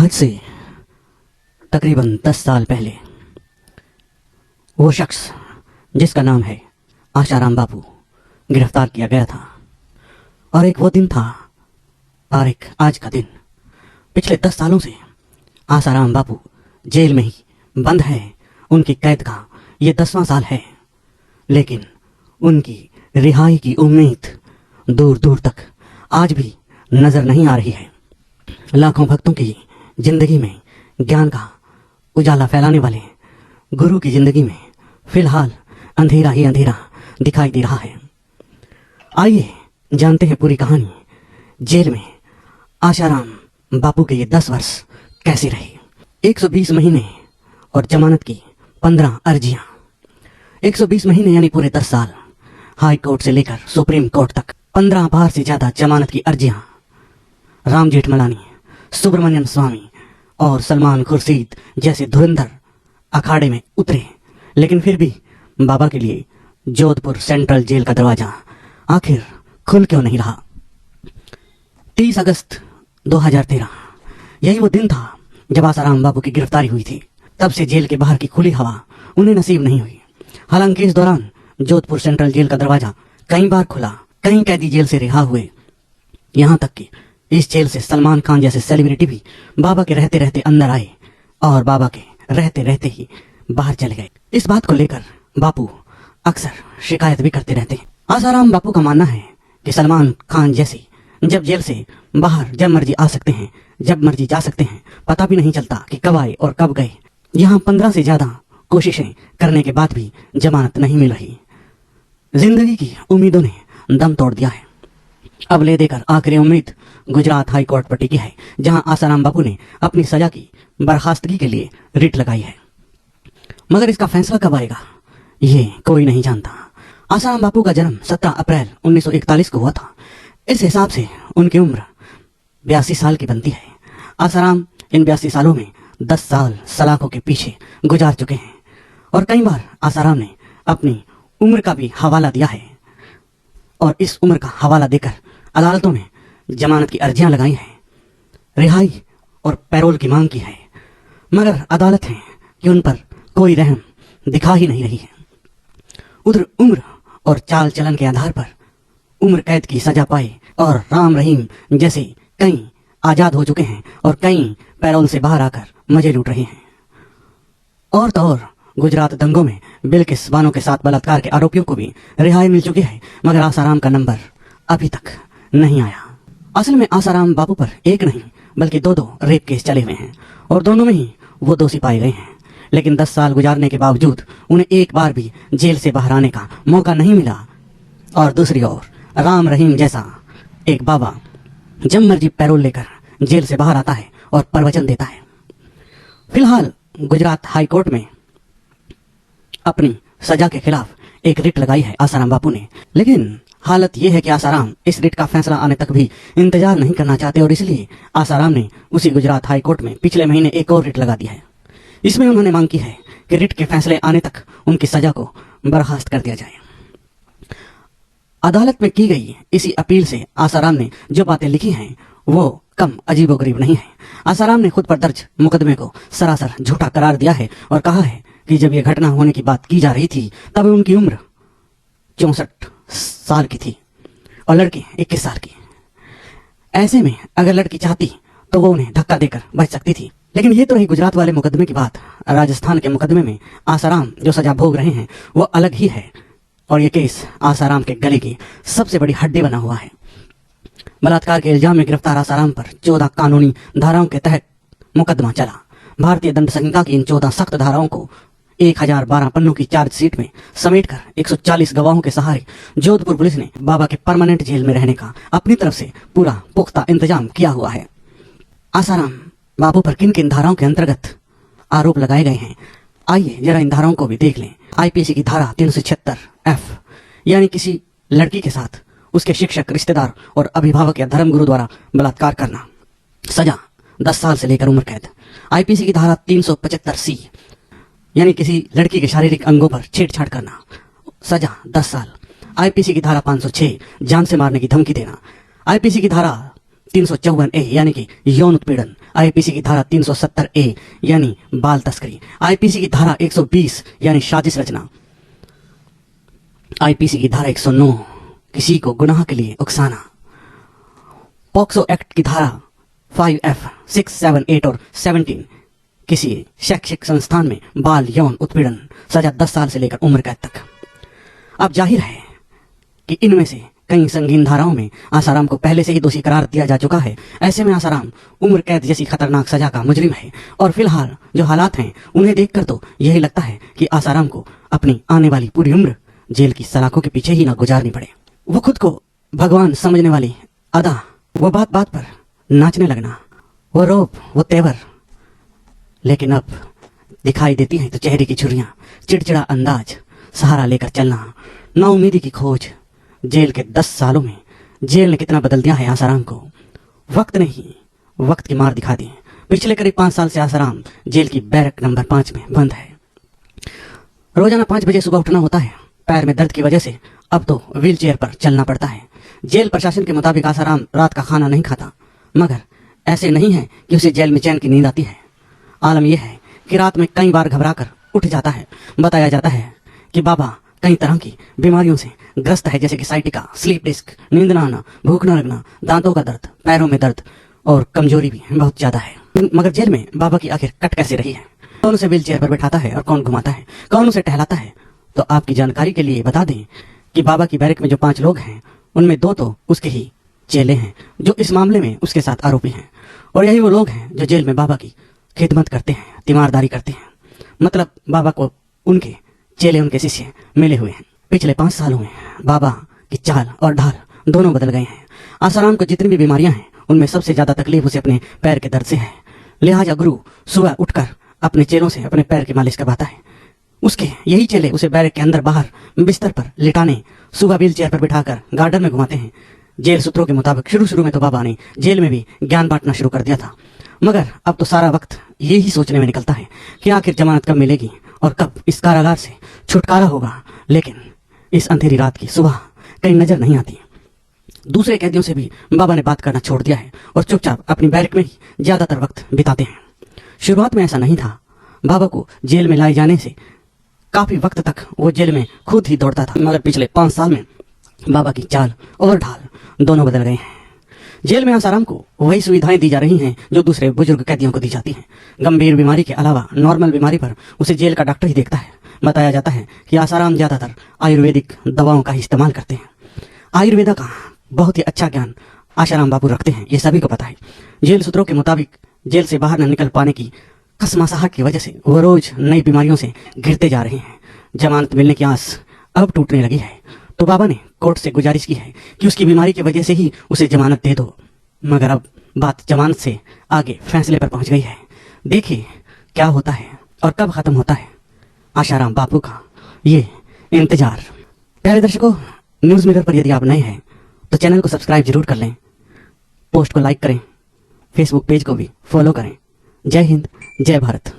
आज से तकरीबन 10 साल पहले वो शख्स जिसका नाम है आशाराम बापू गिरफ्तार किया गया था। और एक वो दिन था और एक आज का दिन। पिछले 10 सालों से आशाराम बापू जेल में ही बंद है। उनकी कैद का ये 10वां साल है, लेकिन उनकी रिहाई की उम्मीद दूर दूर तक आज भी नजर नहीं आ रही है। लाखों भक्तों की जिंदगी में ज्ञान का उजाला फैलाने वाले गुरु की जिंदगी में फिलहाल अंधेरा ही अंधेरा दिखाई दे रहा है। आइए जानते हैं पूरी कहानी। जेल में आशाराम बापू के ये 10 वर्ष कैसे रहे। 120 महीने और जमानत की 15 अर्जियां। 120 महीने यानी पूरे 10 साल। हाई कोर्ट से लेकर सुप्रीम कोर्ट तक 15 बार से ज्यादा जमानत की अर्जियां। राम जेठमलानी, सुब्रमण्यम स्वामी और सलमान खुर्शीद जैसे धुरंधर अखाड़े में उतरे, लेकिन फिर भी बाबा के लिए जोधपुर सेंट्रल जेल का दरवाजा आखिर खुल क्यों नहीं रहा। 30 अगस्त 2013 यही वो दिन था जब आशाराम बापू की गिरफ्तारी हुई थी। तब से जेल के बाहर की खुली हवा उन्हें नसीब नहीं हुई। हालांकि इस दौरान जोधपुर सेंट्रल जेल का दरवाजा कई बार खुला, कई कैदी जेल से रिहा हुए। यहां तक कि इस जेल से सलमान खान जैसे सेलिब्रिटी भी बाबा के रहते रहते अंदर आए और बाबा के रहते रहते ही बाहर चले गए। इस बात को लेकर बापू अक्सर शिकायत भी करते रहते हैं। आशाराम बापू का मानना है कि सलमान खान जैसे जब जेल से बाहर जब मर्जी आ सकते हैं, जब मर्जी जा सकते हैं, पता भी नहीं चलता कि कब आए और कब गए। यहाँ 15 से ज्यादा कोशिशें करने के बाद भी जमानत नहीं मिल रही। जिंदगी की उम्मीदों ने दम तोड़ दिया है। अब ले देकर आखिरी उम्मीद गुजरात हाई कोर्ट पर टिकी है, जहां आशाराम बापू ने अपनी सजा की बर्खास्तगी के लिए रिट लगाई है। मगर इसका फैसला कब आएगा ये कोई नहीं जानता। आशाराम बापू का जन्म 17 अप्रैल 1941 को हुआ था। इस हिसाब से उनकी उम्र 82 साल की बनती है। आशाराम इन 82 सालों में 10 साल सलाखों के पीछे गुजार चुके हैं और कई बार आशाराम ने अपनी उम्र का भी हवाला दिया है और इस उम्र का हवाला देकर अदालतों में जमानत की अर्जियां लगाई हैं, रिहाई और पैरोल की मांग की है। मगर अदालत है कि उन पर कोई रहम दिखा ही नहीं रही है। उधर उम्र और चाल चलन के आधार पर उम्र कैद की सजा पाए और राम रहीम जैसे कई आजाद हो चुके हैं और कई पैरोल से बाहर आकर मजे लूट रहे हैं। और तो और गुजरात दंगों में बिल्किस बानो के साथ बलात्कार के आरोपियों को भी रिहाई मिल चुकी है, मगर आशाराम का नंबर अभी तक नहीं आया। असल में आशाराम बापू पर एक नहीं बल्कि 2 रेप केस चले हुए हैं और दोनों में ही वो दोषी पाए गए हैं। लेकिन 10 साल गुजारने के बावजूद उन्हें एक बार भी जेल से बाहर आने का मौका नहीं मिला। और दूसरी ओर राम रहीम जैसा एक बाबा जब मर्जी पैरोल लेकर जेल से बाहर आता है और प्रवचन देता है। फिलहाल गुजरात हाई कोर्ट में अपनी सजा के खिलाफ एक रिट लगाई है आशाराम बापू ने, लेकिन हालत यह है कि आशाराम इस रिट का फैसला आने तक भी इंतजार नहीं करना चाहते और इसलिए आशाराम ने उसी गुजरात हाई कोर्ट में पिछले महीने एक और रिट लगा दी है। इसमें उन्होंने मांग की है कि रिट के फैसले आने तक उनकी सजा को बर्खास्त कर दिया जाए। अदालत में की गई इसी अपील से आशाराम ने जो बातें लिखी हैं वो कम अजीबोगरीब नहीं है। आशाराम ने खुद पर दर्ज मुकदमे को सरासर झूठा करार दिया है और कहा है कि जब यह घटना होने की बात की जा रही थी तब उनकी उम्र 64 साल की थी और लड़की 21 साल की। ऐसे में अगर लड़की चाहती तो वो उन्हें धक्का देकर बच सकती थी। लेकिन ये तो रही गुजरात वाले मुकदमे की बात। राजस्थान के मुकदमे में आशाराम जो सजा भोग रहे हैं वो अलग ही है और ये केस आशाराम के गले की सबसे बड़ी हड्डी बना हुआ है। बलात्कार के इल्जाम में गिरफ्तार आशाराम पर 14 कानूनी धाराओं के तहत मुकदमा चला। भारतीय दंड संहिता की इन 14 सख्त धाराओं को 1012 पन्नों की चार्जशीट में समेटकर 140 गवाहों के सहारे जोधपुर पुलिस ने बाबा के परमानेंट जेल में रहने का अपनी तरफ से पूरा पुख्ता इंतजाम किया हुआ है। आशाराम बापू पर किन किन धाराओं के अंतर्गत आरोप लगाए गए हैं आइए जरा इन धाराओं को भी देख लें। आईपीसी की धारा 376 एफ यानी किसी लड़की के साथ उसके शिक्षक, रिश्तेदार और अभिभावक या धर्मगुरु द्वारा बलात्कार करना, सजा 10 साल से लेकर उम्र कैद। आईपीसी की धारा 375 सी यानी किसी लड़की के शारीरिक अंगों पर छेड़छाड़ करना, सजा 10 साल। आईपीसी की धारा 506 जान से मारने की धमकी देना। आईपीसी की धारा 354 ए यानी कि यौन उत्पीड़न, आईपीसी की धारा 370A यानी बाल तस्करी, आईपीसी की धारा 120 यानी साजिश रचना, आईपीसी की धारा 109 किसी को गुनाह के लिए उकसाना, पॉक्सो एक्ट की धारा 5F 6, 7, 8 और 17 किसी शैक्षिक संस्थान में बाल यौन उत्पीड़न, सजा 10 साल से लेकर उम्र कैद तक। अब जाहिर है कि इनमें से कई संगीन धाराओं में आसाराम को पहले से ही दोषी करार दिया जा चुका है। ऐसे में आसाराम उम्र कैद जैसी खतरनाक सजा का मुजरिम है और फिलहाल जो हालात हैं उन्हें देखकर तो यही लगता है कि आसाराम को अपनी आने वाली पूरी उम्र जेल की सलाखों के पीछे ही ना गुजारनी पड़े। वो खुद को भगवान समझने वाली अदा, वो बात बात पर नाचने लगना, वो रोब, वो तेवर, लेकिन अब दिखाई देती हैं तो चेहरे की छुरियां, चिड़चिड़ा अंदाज, सहारा लेकर चलना, नाउमीदी की खोज। जेल के 10 सालों में जेल ने कितना बदल दिया है आसाराम को। वक्त ने ही वक्त की मार दिखा दी। पिछले करीब 5 साल से आसाराम जेल की बैरक नंबर 5 में बंद है। रोजाना 5 बजे सुबह उठना होता है। पैर में दर्द की वजह से अब तो व्हील चेयर पर चलना पड़ता है। जेल प्रशासन के मुताबिक आसाराम रात का खाना नहीं खाता, मगर ऐसे नहीं है कि उसे जेल में चैन की नींद आती है। आलम यह है कि रात में कई बार घबराकर उठ जाता है। बताया जाता है कि बाबा कई तरह की बीमारियों से ग्रस्त है, जैसे कि साइटिका, स्लीप डिस्क, नींद न आना, भूख न लगना, दांतों का दर्द, पैरों में दर्द और कमजोरी भी बहुत ज्यादा है। मगर जेल में बाबा की आखिर कट कैसे रही है? कौन उसे व्हील चेयर पर बैठाता है और कौन घुमाता है, कौन उसे टहलाता है? तो आपकी जानकारी के लिए बता दें कि बाबा की बैरक में जो 5 लोग हैं उनमें 2 तो उसके ही चेले हैं जो इस मामले में उसके साथ आरोपी हैं, और यही वो लोग हैं जो जेल में बाबा की खिदमत करते हैं, तीमारदारी करते हैं। मतलब बाबा को उनके चेले, उनके शिष्य मिले हुए हैं। पिछले 5 सालों में बाबा की चाल और ढाल दोनों बदल गए हैं। आसाराम को जितनी भी बीमारियां हैं उनमें सबसे ज्यादा तकलीफ उसे अपने पैर के दर्द से है। लिहाजा गुरु सुबह उठकर अपने चेलों से अपने पैर की मालिश करवाता है। उसके यही चेले उसे बैरक के अंदर बाहर बिस्तर पर लिटाने, सुबह व्हील चेयर पर बिठाकर गार्डन में घुमाते हैं। जेल सूत्रों के मुताबिक शुरू में तो बाबा ने जेल में भी ज्ञान बांटना शुरू कर दिया था, मगर अब तो सारा वक्त यही सोचने में निकलता है कि आखिर जमानत कब मिलेगी और कब इस कारागार से छुटकारा होगा। लेकिन इस अंधेरी रात की सुबह कहीं नजर नहीं आती। दूसरे कैदियों से भी बाबा ने बात करना छोड़ दिया है और चुपचाप अपनी बैरक में ही ज्यादातर वक्त बिताते हैं। शुरुआत में ऐसा नहीं था। बाबा को जेल में लाए जाने से काफी वक्त तक वो जेल में खुद ही दौड़ता था, मगर पिछले 5 साल में बाबा की चाल और ढाल दोनों बदल गए हैं। जेल में आसाराम को वही सुविधाएं दी जा रही हैं जो दूसरे बुजुर्ग कैदियों को दी जाती हैं। गंभीर बीमारी के अलावा नॉर्मल बीमारी पर उसे जेल का डॉक्टर ही देखता है। बताया जाता है कि आसाराम ज्यादातर आयुर्वेदिक दवाओं का ही इस्तेमाल करते हैं। आयुर्वेदा का बहुत ही अच्छा ज्ञान आसाराम बापू रखते हैं, ये सभी को पता है। जेल सूत्रों के मुताबिक जेल से बाहर न निकल पाने की कसमासाहट की वजह से वो रोज नई बीमारियों से घिरते जा रहे हैं। जमानत मिलने की आस अब टूटने लगी है, तो बाबा ने कोर्ट से गुजारिश की है कि उसकी बीमारी की वजह से ही उसे जमानत दे दो। मगर अब बात जमानत से आगे फैसले पर पहुंच गई है। देखिए क्या होता है और कब खत्म होता है आसाराम बापू का ये इंतजार। प्यारे दर्शकों, न्यूज मिरर पर यदि आप नए हैं तो चैनल को सब्सक्राइब जरूर कर लें, पोस्ट को लाइक करें, फेसबुक पेज को भी फॉलो करें। जय हिंद, जय भारत।